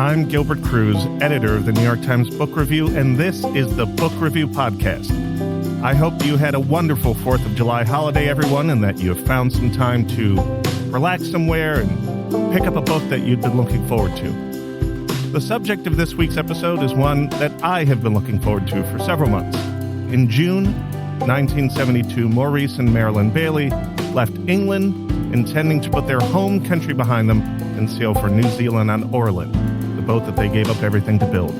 I'm Gilbert Cruz, editor of the New York Times Book Review, and this is the Book Review Podcast. I hope you had a wonderful 4th of July holiday, everyone, and that you have found some time to relax somewhere and pick up a book that you've been looking forward to. The subject of this week's episode is one that I have been looking forward to for several months. In June 1972, Maurice and Maralyn Bailey left England, intending to put their home country behind them and sail for New Zealand on Orland, the boat that they gave up everything to build.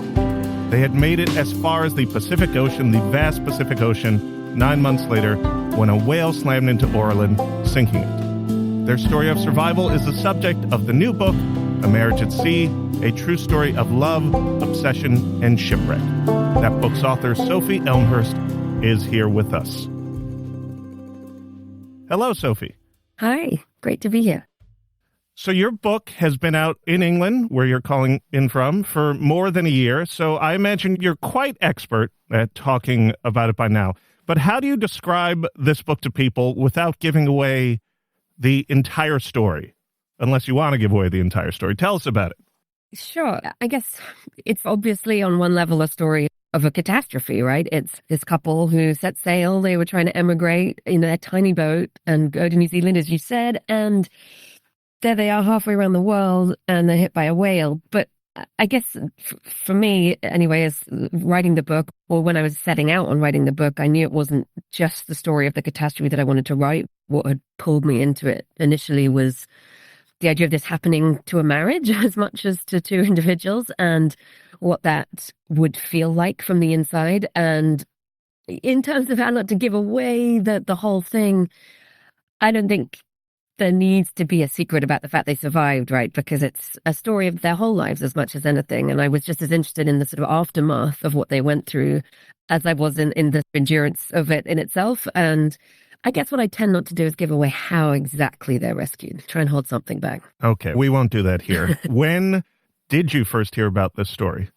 They had made it as far as the Pacific Ocean, the vast Pacific Ocean, 9 months later, when a whale slammed into Orland, sinking it. Their story of survival is the subject of the new book, A Marriage at Sea, a true story of love, obsession, and shipwreck. That book's author, Sophie Elmhirst, is here with us. Hello, Sophie. Hi, great to be here. So your book has been out in England, where you're calling in from, for more than a year. So I imagine you're quite expert at talking about it by now. But how do you describe this book to people without giving away the entire story? Unless you want to give away the entire story. Tell us about it. Sure. I guess it's obviously on one level a story of a catastrophe, right? It's this couple who set sail. They were trying to emigrate in a tiny boat and go to New Zealand, as you said. And there they are halfway around the world and they're hit by a whale. But I guess for me, anyway, as writing the book, or when I was setting out on writing the book, I knew it wasn't just the story of the catastrophe that I wanted to write. What had pulled me into it initially was the idea of this happening to a marriage as much as to two individuals, and what that would feel like from the inside. And in terms of how not to give away the whole thing, I don't think there needs to be a secret about the fact they survived, right? Because it's a story of their whole lives as much as anything. And I was just as interested in the sort of aftermath of what they went through as I was in the endurance of it in itself. And I guess what I tend not to do is give away how exactly they're rescued. Try and hold something back. Okay, we won't do that here. When did you first hear about this story?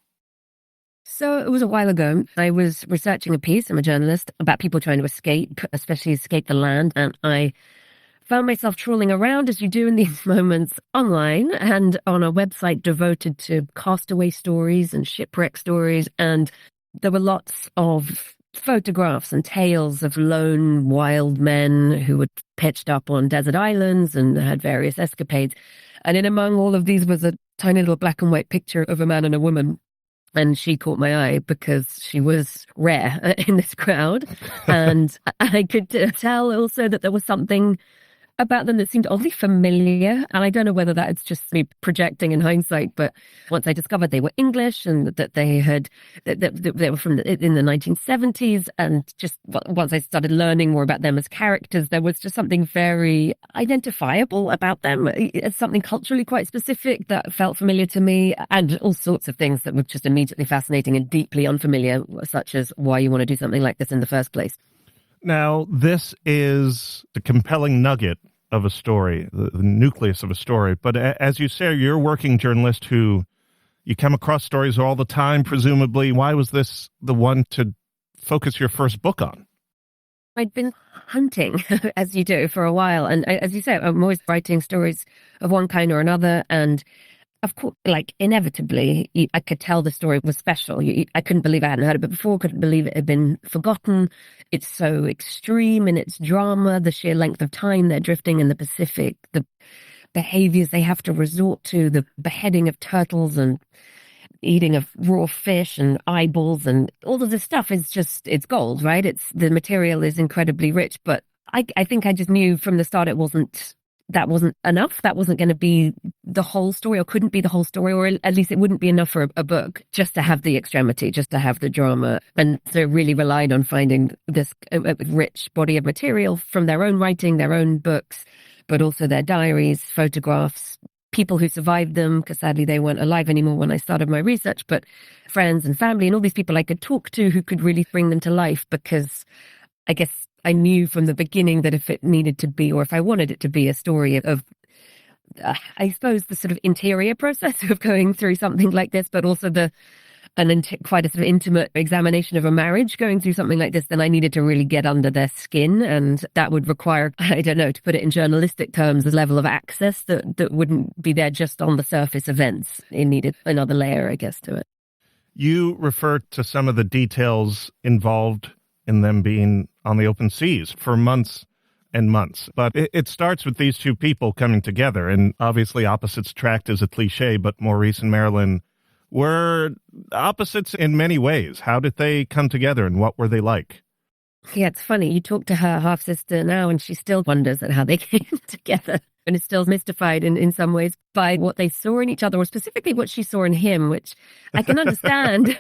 So it was a while ago. I was researching a piece, I'm a journalist, about people trying to escape, especially escape the land. And I found myself trawling around, as you do in these moments, online and on a website devoted to castaway stories and shipwreck stories. And there were lots of photographs and tales of lone wild men who had pitched up on desert islands and had various escapades. And in among all of these was a tiny little black and white picture of a man and a woman. And she caught my eye because she was rare in this crowd. And I could tell also that there was something about them that seemed oddly familiar. And I don't know whether that's just me projecting in hindsight, but once I discovered they were English and that they were from in the 1970s, and just once I started learning more about them as characters, there was just something very identifiable about them. It's something culturally quite specific that felt familiar to me, and all sorts of things that were just immediately fascinating and deeply unfamiliar, such as why you want to do something like this in the first place. Now, this is the compelling nugget of a story, the nucleus of a story. But as you say, you're a working journalist who you come across stories all the time, presumably. Why was this the one to focus your first book on? I'd been hunting, as you do, for a while. And as you say, I'm always writing stories of one kind or another. And of course, like inevitably, I could tell the story was special. I couldn't believe I hadn't heard of it before, couldn't believe it had been forgotten. It's so extreme in its drama, the sheer length of time they're drifting in the Pacific, the behaviors they have to resort to, the beheading of turtles and eating of raw fish and eyeballs and all of this stuff is just, it's gold, right? The material is incredibly rich, but I think I just knew from the start that wasn't enough. That wasn't going to be the whole story, or couldn't be the whole story, or at least it wouldn't be enough for a book just to have the extremity, just to have the drama. And so really relied on finding this rich body of material from their own writing, their own books, but also their diaries, photographs, people who survived them, because sadly they weren't alive anymore when I started my research, but friends and family and all these people I could talk to who could really bring them to life, because I guess I knew from the beginning that if it needed to be, or if I wanted it to be, a story of, I suppose, the sort of interior process of going through something like this, but also the quite a sort of intimate examination of a marriage going through something like this, then I needed to really get under their skin. And that would require, I don't know, to put it in journalistic terms, a level of access that wouldn't be there just on the surface events. It needed another layer, I guess, to it. You refer to some of the details involved in them being on the open seas for months and months. But it starts with these two people coming together, and obviously opposites attract is a cliche, but Maurice and Marilyn were opposites in many ways. How did they come together, and what were they like? Yeah, it's funny. You talk to her half-sister now, and she still wonders at how they came together, and is still mystified in some ways by what they saw in each other, or specifically what she saw in him, which I can understand.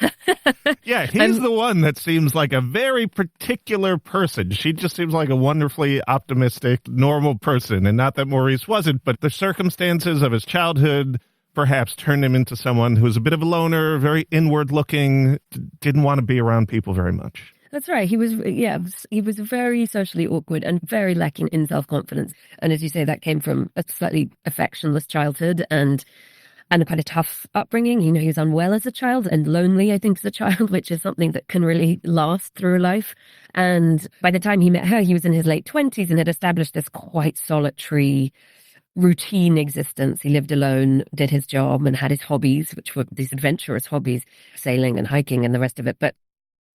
Yeah, he's the one that seems like a very particular person. She just seems like a wonderfully optimistic, normal person, and not that Maurice wasn't, but the circumstances of his childhood perhaps turned him into someone who was a bit of a loner, very inward-looking, didn't want to be around people very much. That's right. He was very socially awkward and very lacking in self-confidence. And as you say, that came from a slightly affectionless childhood and a kind of tough upbringing. You know, he was unwell as a child and lonely, I think, as a child, which is something that can really last through life. And by the time he met her, he was in his late 20s and had established this quite solitary routine existence. He lived alone, did his job, and had his hobbies, which were these adventurous hobbies, sailing and hiking and the rest of it. But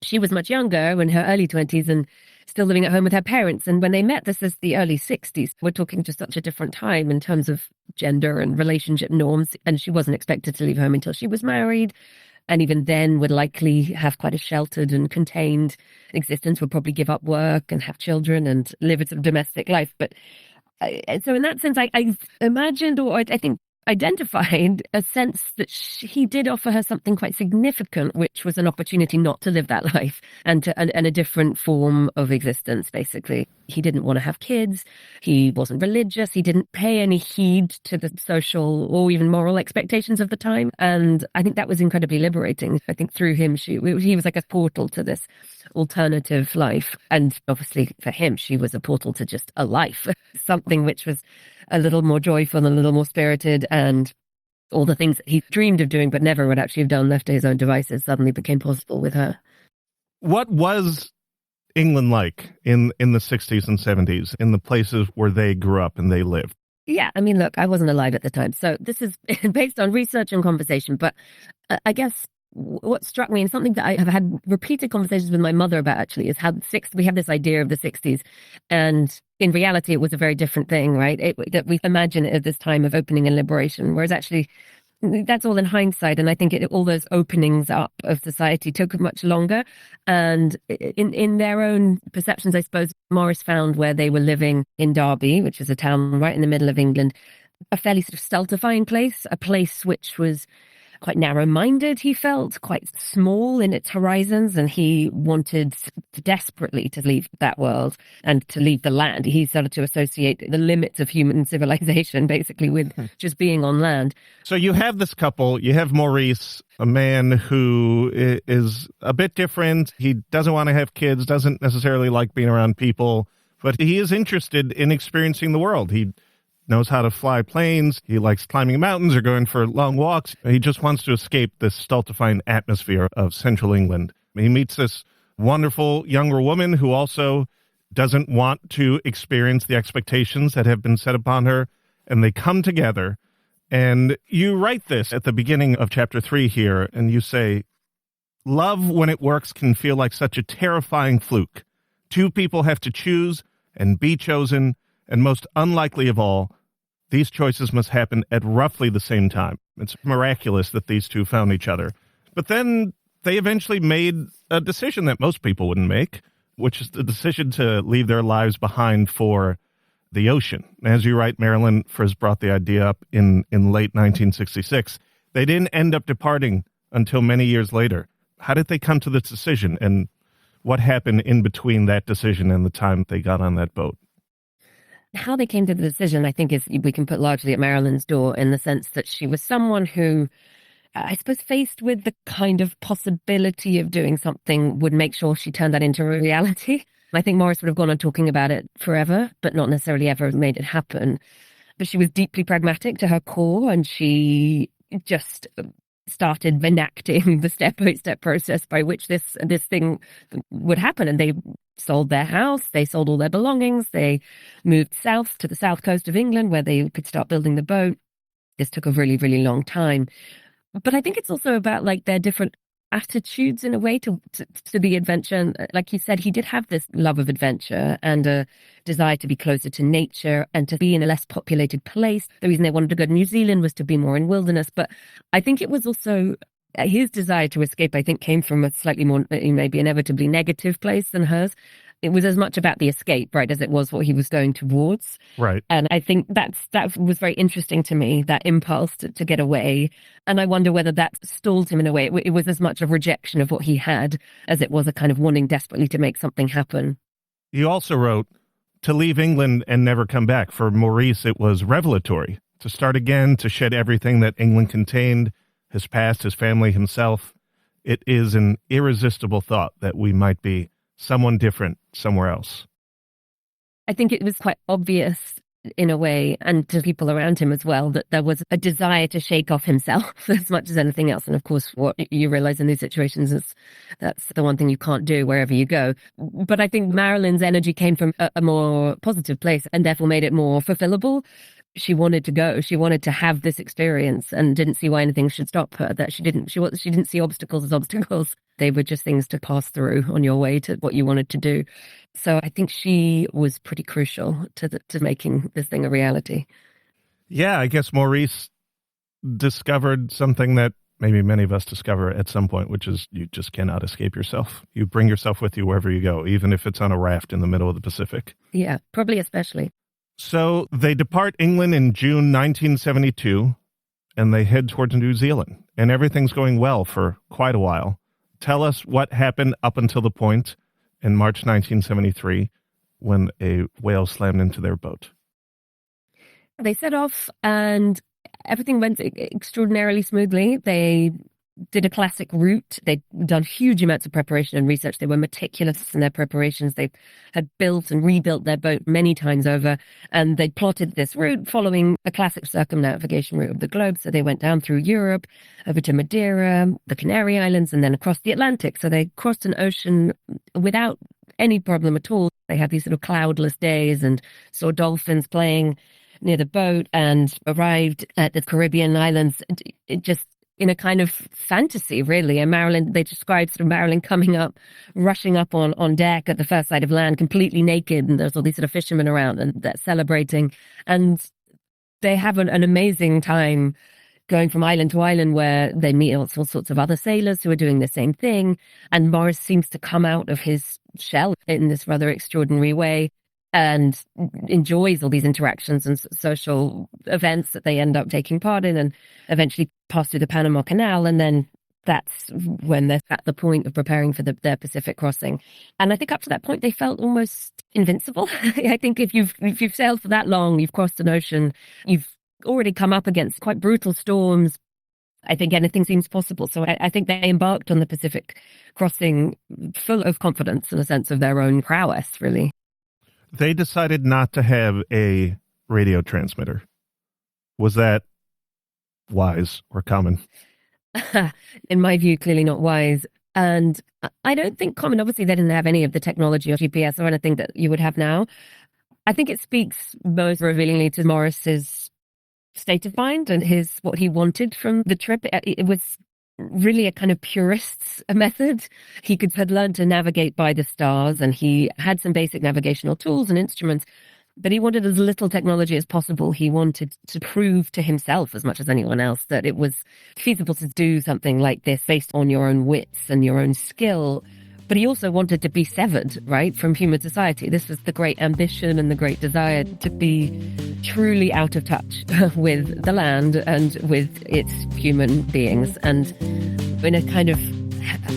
she was much younger, in her early 20s, and still living at home with her parents. And when they met, this is the early 60s. We're talking just such a different time in terms of gender and relationship norms. And she wasn't expected to leave home until she was married. And even then would likely have quite a sheltered and contained existence, would probably give up work and have children and live a sort of domestic life. But so in that sense, I imagined, or I think identified, a sense that he did offer her something quite significant, which was an opportunity not to live that life and a different form of existence, basically. He didn't want to have kids. He wasn't religious. He didn't pay any heed to the social or even moral expectations of the time. And I think that was incredibly liberating. I think through him, he was like a portal to this alternative life. And obviously for him, she was a portal to just a life, something which was a little more joyful and a little more spirited, and all the things that he dreamed of doing but never would actually have done left to his own devices suddenly became possible with her. What was England like in the 60s and 70s, in the places where they grew up and they lived? Yeah, I mean, look, I wasn't alive at the time, so this is based on research and conversation, but I guess what struck me, and something that I have had repeated conversations with my mother about actually, is how we have this idea of the 60s, and in reality it was a very different thing, right? That we imagine it at this time of opening and liberation, whereas actually that's all in hindsight. And I think all those openings up of society took much longer. And in their own perceptions, I suppose, Maurice found where they were living in Derby, which is a town right in the middle of England, a fairly sort of stultifying place, a place which was quite narrow-minded, he felt, quite small in its horizons, and he wanted desperately to leave that world and to leave the land. He started to associate the limits of human civilization, basically, with just being on land. So you have this couple, you have Maurice, a man who is a bit different. He doesn't want to have kids, doesn't necessarily like being around people, but he is interested in experiencing the world. He knows how to fly planes. He likes climbing mountains or going for long walks. He just wants to escape this stultifying atmosphere of central England. He meets this wonderful younger woman who also doesn't want to experience the expectations that have been set upon her, and they come together. And you write this at the beginning of chapter 3 here, and you say, "Love, when it works, can feel like such a terrifying fluke. Two people have to choose and be chosen, and most unlikely of all, these choices must happen at roughly the same time. It's miraculous that these two found each other." But then they eventually made a decision that most people wouldn't make, which is the decision to leave their lives behind for the ocean. As you write, Marilyn first brought the idea up in late 1966. They didn't end up departing until many years later. How did they come to this decision, and what happened in between that decision and the time they got on that boat? How they came to the decision, I think, is we can put largely at Marilyn's door, in the sense that she was someone who, I suppose, faced with the kind of possibility of doing something, would make sure she turned that into a reality. I think Maurice would have gone on talking about it forever, but not necessarily ever made it happen. But she was deeply pragmatic to her core, and she just started enacting the step-by-step process by which this thing would happen. And they sold their house, they sold all their belongings, they moved south to the south coast of England where they could start building the boat. This took a really, really long time. But I think it's also about like their different attitudes in a way to the adventure. And like you said, he did have this love of adventure and a desire to be closer to nature and to be in a less populated place. The reason they wanted to go to New Zealand was to be more in wilderness. But I think it was also his desire to escape, I think, came from a slightly more, maybe inevitably negative place than hers. It was as much about the escape, right, as it was what he was going towards. Right. And I think that was very interesting to me, that impulse to get away. And I wonder whether that stalled him in a way. It was as much a rejection of what he had as it was a kind of wanting desperately to make something happen. You also wrote, to leave England and never come back. For Maurice, it was revelatory. To start again, to shed everything that England contained, his past, his family, himself. It is an irresistible thought that we might be someone different somewhere else. I think it was quite obvious in a way, and to people around him as well, that there was a desire to shake off himself as much as anything else. And of course, what you realize in these situations is that's the one thing you can't do wherever you go. But I think Marilyn's energy came from a more positive place and therefore made it more fulfillable. She wanted to go. She wanted to have this experience and didn't see why anything should stop her. That she didn't see obstacles as obstacles. They were just things to pass through on your way to what you wanted to do. So I think she was pretty crucial to making this thing a reality. Yeah, I guess Maurice discovered something that maybe many of us discover at some point, which is you just cannot escape yourself. You bring yourself with you wherever you go, even if it's on a raft in the middle of the Pacific. Yeah, probably especially. So they depart England in June 1972, and they head towards New Zealand. And everything's going well for quite a while. Tell us what happened up until the point in March 1973 when a whale slammed into their boat. They set off and everything went extraordinarily smoothly. They did a classic route. They'd done huge amounts of preparation and research. They were meticulous in their preparations. They had built and rebuilt their boat many times over, and they plotted this route following a classic circumnavigation route of the globe. So they went down through Europe, over to Madeira, the Canary Islands, and then across the Atlantic. So they crossed an ocean without any problem at all. They had these sort of cloudless days and saw dolphins playing near the boat and arrived at the Caribbean islands. It just in a kind of fantasy, really. And Marilyn, they described sort of Marilyn coming up, rushing up on deck at the first sight of land, completely naked, and there's all these sort of fishermen around and they're celebrating. And they have an amazing time going from island to island where they meet all sorts of other sailors who are doing the same thing. And Maurice seems to come out of his shell in this rather extraordinary way and enjoys all these interactions and social events that they end up taking part in, and eventually pass through the Panama Canal. And then that's when they're at the point of preparing for their Pacific crossing. And I think up to that point, they felt almost invincible. I think if you've sailed for that long, you've crossed an ocean, you've already come up against quite brutal storms. I think anything seems possible. So I think they embarked on the Pacific crossing full of confidence and a sense of their own prowess, really. They decided not to have a radio transmitter. Was that wise or common? In my view, clearly not wise. And I don't think common. Obviously, they didn't have any of the technology or GPS or anything that you would have now. I think it speaks most revealingly to Maurice's state of mind and what he wanted from the trip. It was really a kind of purist's method. He had learned to navigate by the stars, and he had some basic navigational tools and instruments, but he wanted as little technology as possible. He wanted to prove to himself as much as anyone else that it was feasible to do something like this based on your own wits and your own skill. But he also wanted to be severed, right, from human society. This was the great ambition and the great desire to be truly out of touch with the land and with its human beings. And in a kind of,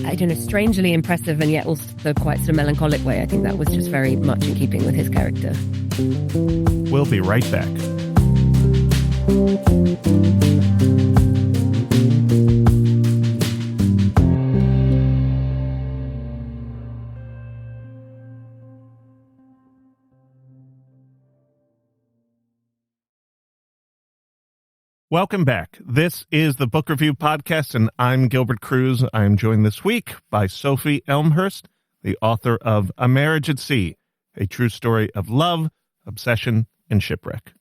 I don't know, strangely impressive and yet also quite sort of melancholic way, I think that was just very much in keeping with his character. We'll be right back. Welcome back. This is the Book Review Podcast, and I'm Gilbert Cruz. I'm joined this week by Sophie Elmhirst, the author of A Marriage at Sea, a true story of love, obsession, and shipwreck.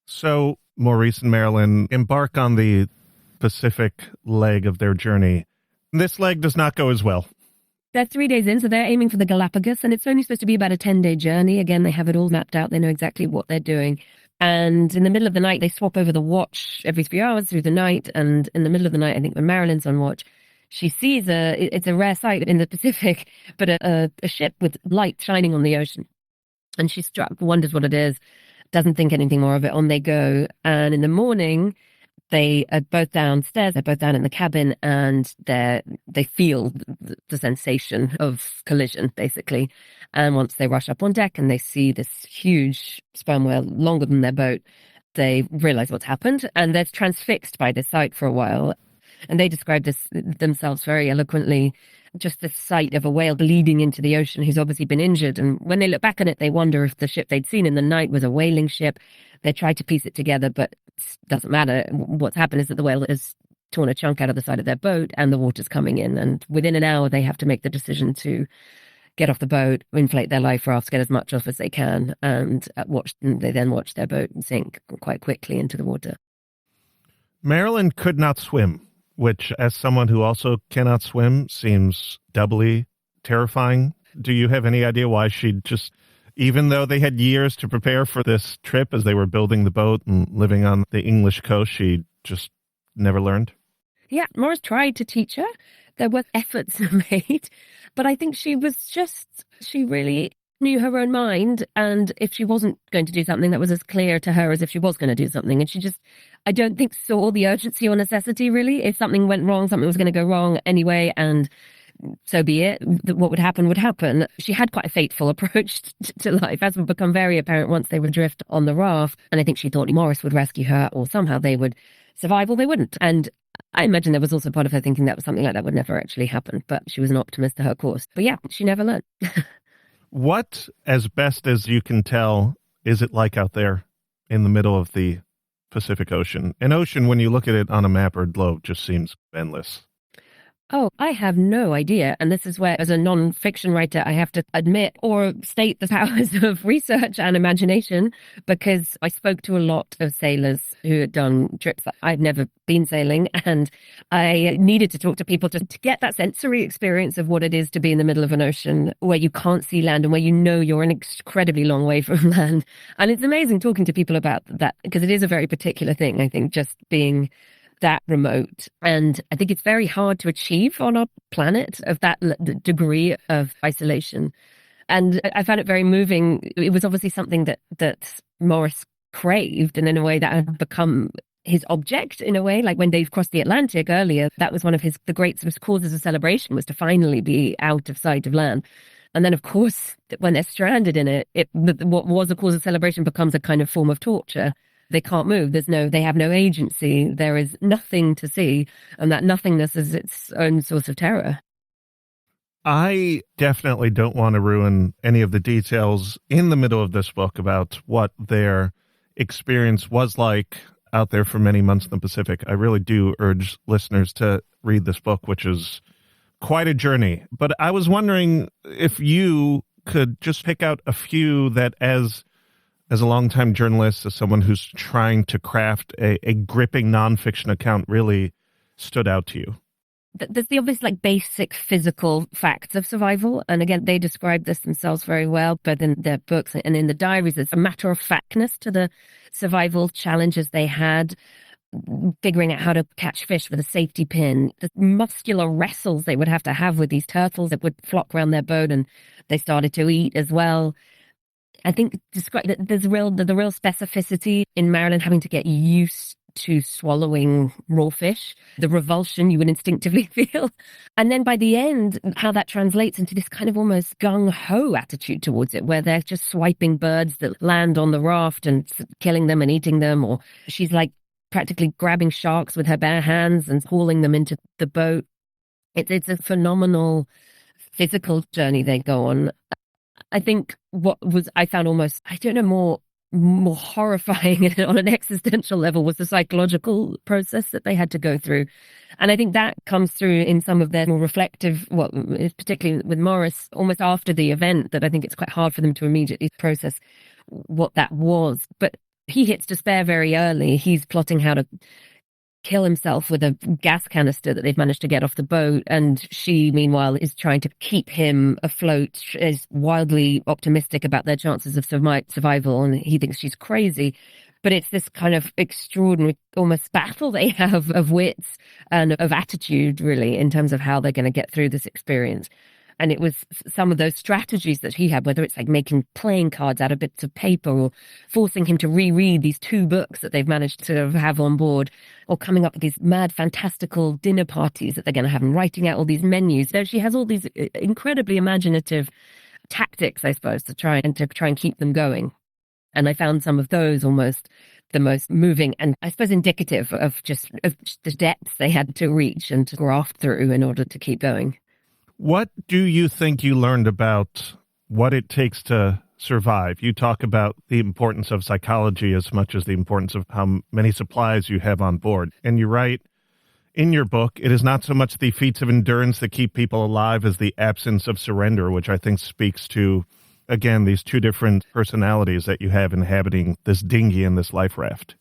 So Maurice and Marilyn embark on the Pacific leg of their journey. This leg does not go as well. They're 3 days in, so they're aiming for the Galapagos, and it's only supposed to be about a 10-day journey. Again, they have it all mapped out. They know exactly what they're doing. And in the middle of the night, they swap over the watch every 3 hours through the night. And in the middle of the night, I think when Marilyn's on watch, she sees it's a rare sight in the Pacific, but a ship with light shining on the ocean. And she's struck, wonders what it is, doesn't think anything more of it. On they go. And in the morning, they are both downstairs, they're both down in the cabin, and they feel the sensation of collision, basically. And once they rush up on deck and they see this huge sperm whale longer than their boat, they realize what's happened, and they're transfixed by this sight for a while. And they describe this themselves very eloquently, just the sight of a whale bleeding into the ocean who's obviously been injured. And when they look back on it, they wonder if the ship they'd seen in the night was a whaling ship. They try to piece it together, but it doesn't matter. What's happened is that the whale has torn a chunk out of the side of their boat and the water's coming in. And within an hour, they have to make the decision to get off the boat, inflate their life rafts, get as much off as they can, and they then watch their boat sink quite quickly into the water. Marilyn could not swim, which, as someone who also cannot swim, seems doubly terrifying. Do you have any idea why she just, even though they had years to prepare for this trip as they were building the boat and living on the English coast, she just never learned? Yeah, Maurice tried to teach her. There were efforts made, but I think she really knew her own mind, and if she wasn't going to do something, that was as clear to her as if she was going to do something. And she just, I don't think, saw the urgency or necessity, really. If something went wrong, something was going to go wrong anyway, and so be it. What would happen would happen. She had quite a fateful approach to life, as would become very apparent once they would adrift on the raft. And I think she thought Maurice would rescue her, or somehow they would survive, or they wouldn't. And I imagine there was also part of her thinking that was something like that would never actually happen, but she was an optimist to her course. But yeah, she never learned. What, as best as you can tell, is it like out there in the middle of the Pacific Ocean? An ocean, when you look at it on a map or globe, just seems endless. Oh, I have no idea. And this is where, as a nonfiction writer, I have to admit or state the powers of research and imagination, because I spoke to a lot of sailors who had done trips that I've never been sailing. And I needed to talk to people to get that sensory experience of what it is to be in the middle of an ocean where you can't see land and where you know you're an incredibly long way from land. And it's amazing talking to people about that, because it is a very particular thing, I think, just being that remote. And I think it's very hard to achieve on our planet of that degree of isolation. And I found it very moving. It was obviously something that Maurice craved, and in a way that had become his object, in a way. Like when they've crossed the Atlantic earlier, that was one of the great sort of causes of celebration, was to finally be out of sight of land. And then, of course, when they're stranded in it, what was a cause of celebration becomes a kind of form of torture. They can't move. They have no agency. There is nothing to see. And that nothingness is its own source of terror. I definitely don't want to ruin any of the details in the middle of this book about what their experience was like out there for many months in the Pacific. I really do urge listeners to read this book, which is quite a journey. But I was wondering if you could just pick out a few that, as a longtime journalist, as someone who's trying to craft a gripping nonfiction account, really stood out to you. There's the obvious, basic physical facts of survival. And again, they describe this themselves very well, both in their books and in the diaries. There's a matter of factness to the survival challenges they had, figuring out how to catch fish with a safety pin, the muscular wrestles they would have to have with these turtles that would flock around their boat, and they started to eat as well. I think there's the real specificity in Marilyn having to get used to swallowing raw fish, the revulsion you would instinctively feel. And then by the end, how that translates into this kind of almost gung-ho attitude towards it, where they're just swiping birds that land on the raft and killing them and eating them. Or she's practically grabbing sharks with her bare hands and hauling them into the boat. It's a phenomenal physical journey they go on. I think I found almost, more more horrifying on an existential level was the psychological process that they had to go through. And I think that comes through in some of their more reflective, particularly with Maurice, almost after the event, that I think it's quite hard for them to immediately process what that was. But he hits despair very early. He's plotting how to kill himself with a gas canister that they've managed to get off the boat. And she, meanwhile, is trying to keep him afloat, is wildly optimistic about their chances of survival. And he thinks she's crazy. But it's this kind of extraordinary, almost battle they have of wits and of attitude, really, in terms of how they're going to get through this experience. And it was some of those strategies that he had, whether it's like making playing cards out of bits of paper or forcing him to reread these 2 books that they've managed to have on board, or coming up with these mad, fantastical dinner parties that they're going to have and writing out all these menus. So she has all these incredibly imaginative tactics, I suppose, to try and keep them going. And I found some of those almost the most moving and I suppose indicative of the depths they had to reach and to graft through in order to keep going. What do you think you learned about what it takes to survive? You talk about the importance of psychology as much as the importance of how many supplies you have on board. And you write in your book, it is not so much the feats of endurance that keep people alive as the absence of surrender, which I think speaks to, again, these 2 different personalities that you have inhabiting this dinghy and this life raft.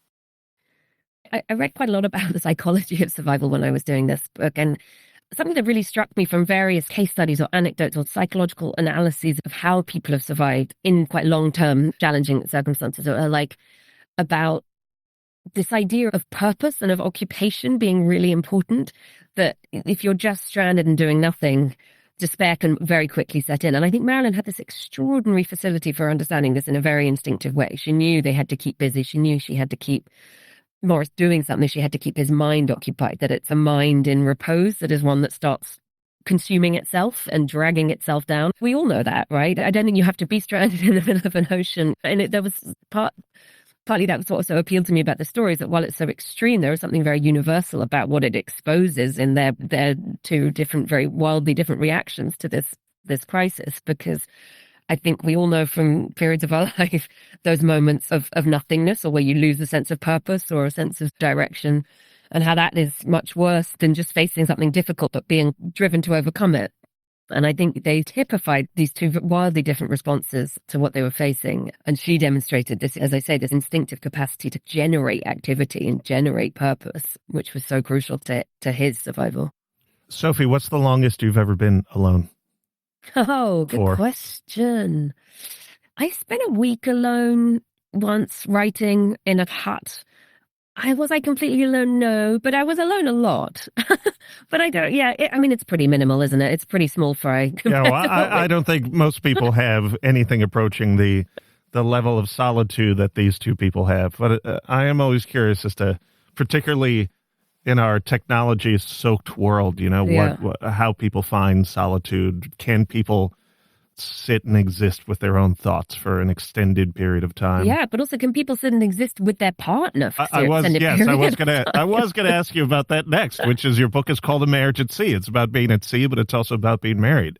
I read quite a lot about the psychology of survival when I was doing this book, and something that really struck me from various case studies or anecdotes or psychological analyses of how people have survived in quite long-term challenging circumstances are like about this idea of purpose and of occupation being really important, that if you're just stranded and doing nothing, despair can very quickly set in. And I think Marilyn had this extraordinary facility for understanding this in a very instinctive way. She knew they had to keep busy. She knew she had to keep Maurice doing something. She had to keep his mind occupied, that it's a mind in repose that is one that starts consuming itself and dragging itself down. We all know that, right? I don't think you have to be stranded in the middle of an ocean. And there was partly that was what so appealed to me about the story, is that while it's so extreme, there is something very universal about what it exposes in their 2 different, very wildly different reactions to this crisis. Because I think we all know from periods of our life, those moments of nothingness, or where you lose a sense of purpose or a sense of direction, and how that is much worse than just facing something difficult, but being driven to overcome it. And I think they typified these 2 wildly different responses to what they were facing. And she demonstrated this, as I say, this instinctive capacity to generate activity and generate purpose, which was so crucial to his survival. Sophie, what's the longest you've ever been alone? Oh, good question. I spent a week alone once writing in a hut. Was I completely alone? No, but I was alone a lot. But I don't, it's pretty minimal, isn't it? It's pretty small fry. Yeah, well, I don't think most people have anything approaching the level of solitude that these 2 people have. But I am always curious as to, particularly in our technology-soaked world, how people find solitude. Can people sit and exist with their own thoughts for an extended period of time? Yeah, but also, can people sit and exist with their partner for I was going to ask you about that next, which is your book is called A Marriage at Sea. It's about being at sea, but it's also about being married.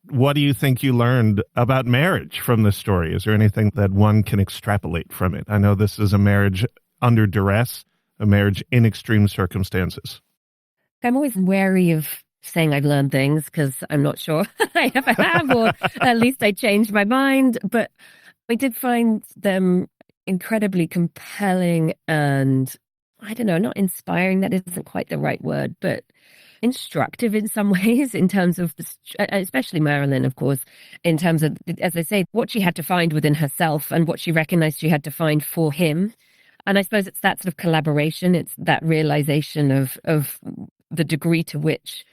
What do you think you learned about marriage from this story? Is there anything that one can extrapolate from it? I know this is a marriage under duress, a marriage in extreme circumstances. I'm always wary of saying I've learned things, because I'm not sure I ever have, or at least I changed my mind. But I did find them incredibly compelling and, I don't know, not inspiring, that isn't quite the right word, but instructive in some ways, in terms of, especially Marilyn, of course, in terms of, as I say, what she had to find within herself and what she recognized she had to find for him. And I suppose it's that sort of collaboration. It's that realization of the degree to which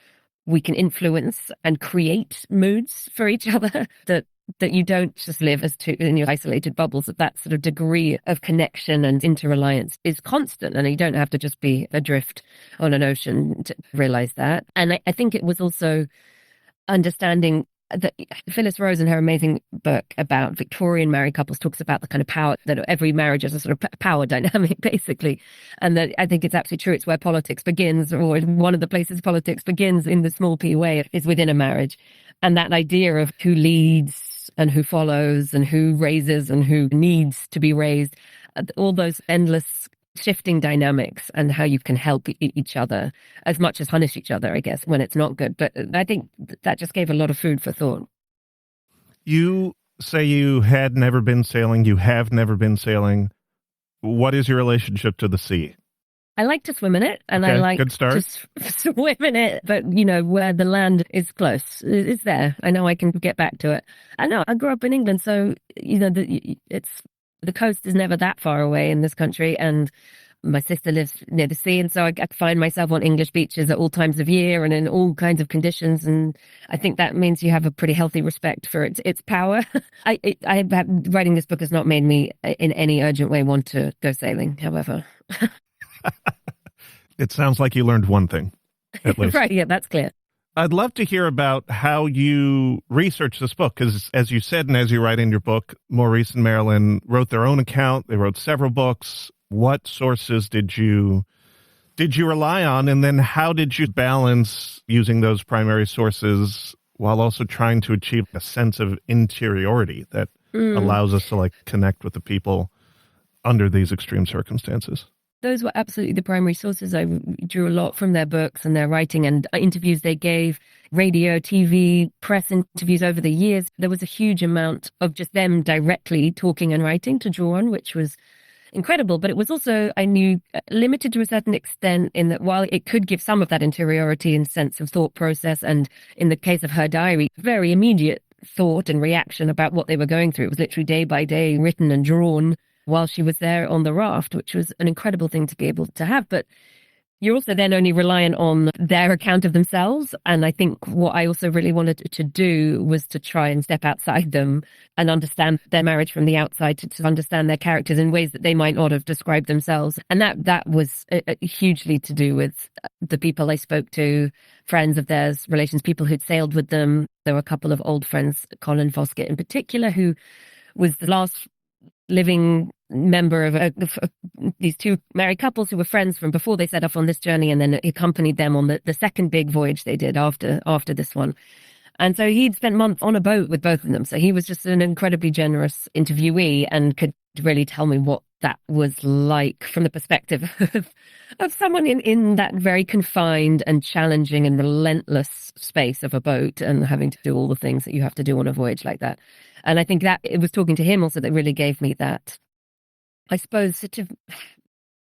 we can influence and create moods for each other, that you don't just live as 2 in your isolated bubbles, that sort of degree of connection and interreliance is constant, and you don't have to just be adrift on an ocean to realize that. And I think it was also understanding that Phyllis Rose, in her amazing book about Victorian married couples, talks about the kind of power that every marriage is a sort of power dynamic, basically. And that I think it's absolutely true. It's where politics begins, or one of the places politics begins in the small p way is within a marriage. And that idea of who leads, and who follows and who raises and who needs to be raised. All those endless shifting dynamics and how you can help each other as much as punish each other, I guess, when it's not good. But I think that just gave a lot of food for thought. You say you had never been sailing. You have never been sailing. What is your relationship to the sea? I like to swim in it, and Okay, I like good start. to swim in it, but, you know, where the land is close, it's there. I know I can get back to it. I know I grew up in England, so, you know, the coast is never that far away in this country, and my sister lives near the sea, and so I find myself on English beaches at all times of year and in all kinds of conditions, and I think that means you have a pretty healthy respect for its power. Writing this book has not made me in any urgent way want to go sailing, however. It sounds like you learned one thing, at least. Right, yeah, that's clear. I'd love to hear about how you researched this book, because as you said, and as you write in your book, Maurice and Maralyn wrote their own account. They wrote several books. What sources did you rely on? And then how did you balance using those primary sources while also trying to achieve a sense of interiority that allows us to connect with the people under these extreme circumstances? Those were absolutely the primary sources. I drew a lot from their books and their writing and interviews they gave, radio, TV, press interviews over the years. There was a huge amount of just them directly talking and writing to draw on, which was incredible. But it was also, I knew, limited to a certain extent in that while it could give some of that interiority and sense of thought process, and in the case of her diary, very immediate thought and reaction about what they were going through. It was literally day by day written and drawn while she was there on the raft, which was an incredible thing to be able to have. But you're also then only reliant on their account of themselves. And I think what I also really wanted to do was to try and step outside them and understand their marriage from the outside, to understand their characters in ways that they might not have described themselves. And that was hugely to do with the people I spoke to, friends of theirs, relations, people who'd sailed with them. There were a couple of old friends, Colin Foskett in particular, who was the last living member of these two married couples who were friends from before they set off on this journey, and then accompanied them on the second big voyage they did after this one. And so he'd spent months on a boat with both of them. So he was just an incredibly generous interviewee and could really tell me what that was like from the perspective of someone in that very confined and challenging and relentless space of a boat and having to do all the things that you have to do on a voyage like that. And I think that it was talking to him also that really gave me that, I suppose, sort of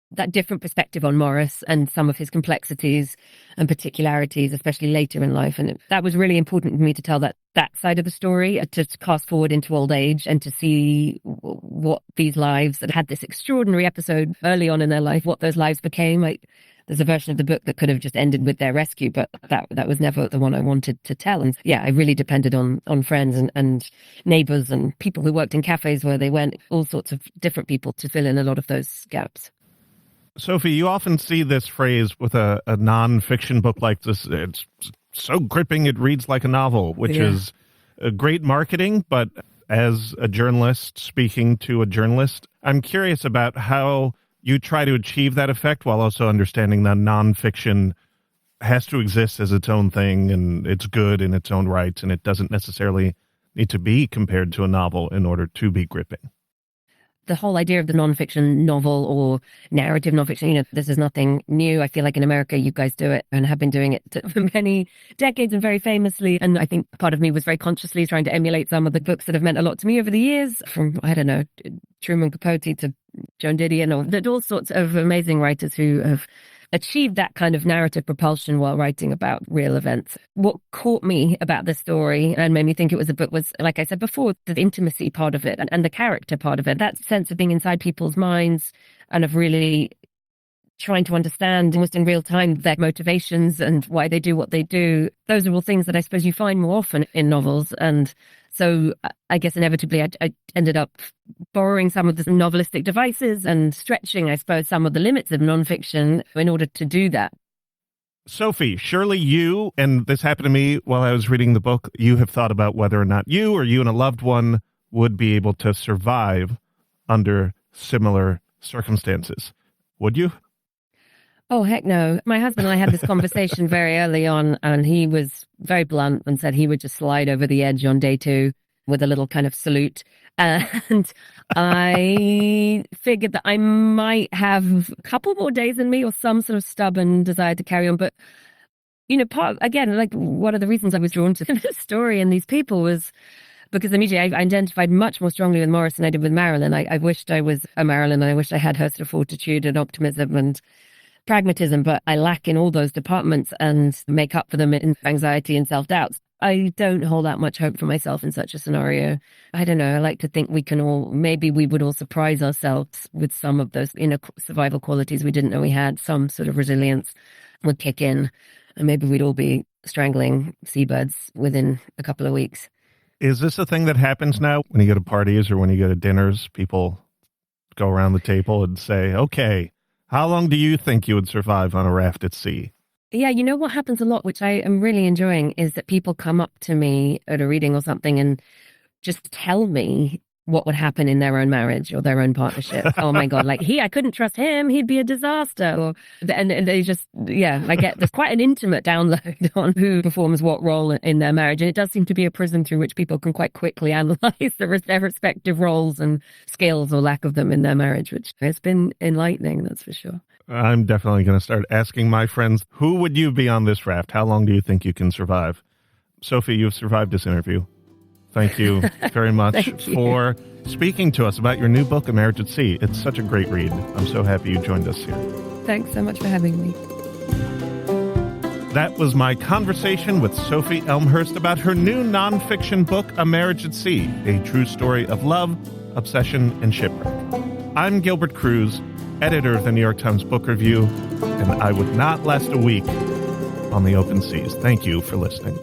that different perspective on Maurice and some of his complexities and particularities, especially later in life. And that was really important to me to tell that side of the story, to cast forward into old age and to see what these lives that had this extraordinary episode early on in their life, what those lives became. There's a version of the book that could have just ended with their rescue, but that was never the one I wanted to tell. And yeah, I really depended on friends and neighbors and people who worked in cafes where they went, all sorts of different people to fill in a lot of those gaps. Sophie, you often see this phrase with a nonfiction book like this. It's so gripping, it reads like a novel, which is a great marketing. But as a journalist speaking to a journalist, I'm curious about how you try to achieve that effect while also understanding that nonfiction has to exist as its own thing, and it's good in its own right, and it doesn't necessarily need to be compared to a novel in order to be gripping. The whole idea of the nonfiction novel or narrative nonfiction, this is nothing new. I feel like in America, you guys do it and have been doing it for many decades and very famously. And I think part of me was very consciously trying to emulate some of the books that have meant a lot to me over the years, from, I don't know, Truman Capote to Joan Didion, or all sorts of amazing writers who have achieved that kind of narrative propulsion while writing about real events. What caught me about the story and made me think it was a book was, like I said before, the intimacy part of it and the character part of it, that sense of being inside people's minds and of really trying to understand almost in real time their motivations and why they do what they do. Those are all things that I suppose you find more often in novels. And so I guess inevitably I ended up borrowing some of the novelistic devices and stretching, I suppose, some of the limits of nonfiction in order to do that. Sophie, surely you, and this happened to me while I was reading the book, you have thought about whether or not you or you and a loved one would be able to survive under similar circumstances. Would you? Oh, heck no. My husband and I had this conversation very early on, and he was very blunt and said he would just slide over the edge on day 2. with a little kind of salute. And I figured that I might have a couple more days in me or some sort of stubborn desire to carry on. But, again, like one of the reasons I was drawn to this story and these people was because immediately I identified much more strongly with Maurice than I did with Marilyn. I wished I was a Marilyn, and I wished I had her sort of fortitude and optimism and pragmatism, but I lack in all those departments and make up for them in anxiety and self-doubts. I don't hold out much hope for myself in such a scenario. I don't know. I like to think maybe we would all surprise ourselves with some of those inner survival qualities we didn't know we had. Some sort of resilience would kick in, and maybe we'd all be strangling seabirds within a couple of weeks. Is this a thing that happens now when you go to parties or when you go to dinners? People go around the table and say, okay, how long do you think you would survive on a raft at sea? Yeah, you know what happens a lot, which I am really enjoying, is that people come up to me at a reading or something and just tell me what would happen in their own marriage or their own partnership. Oh my God, like I couldn't trust him, he'd be a disaster. And they just, there's quite an intimate download on who performs what role in their marriage. And it does seem to be a prism through which people can quite quickly analyze their respective roles and skills or lack of them in their marriage, which has been enlightening, that's for sure. I'm definitely going to start asking my friends, who would you be on this raft? How long do you think you can survive? Sophie, you've survived this interview. Thank you very much for speaking to us about your new book, A Marriage at Sea. It's such a great read. I'm so happy you joined us here. Thanks so much for having me. That was my conversation with Sophie Elmhirst about her new nonfiction book, A Marriage at Sea, a true story of love, obsession, and shipwreck. I'm Gilbert Cruz, editor of the New York Times Book Review, and I would not last a week on the open seas. Thank you for listening.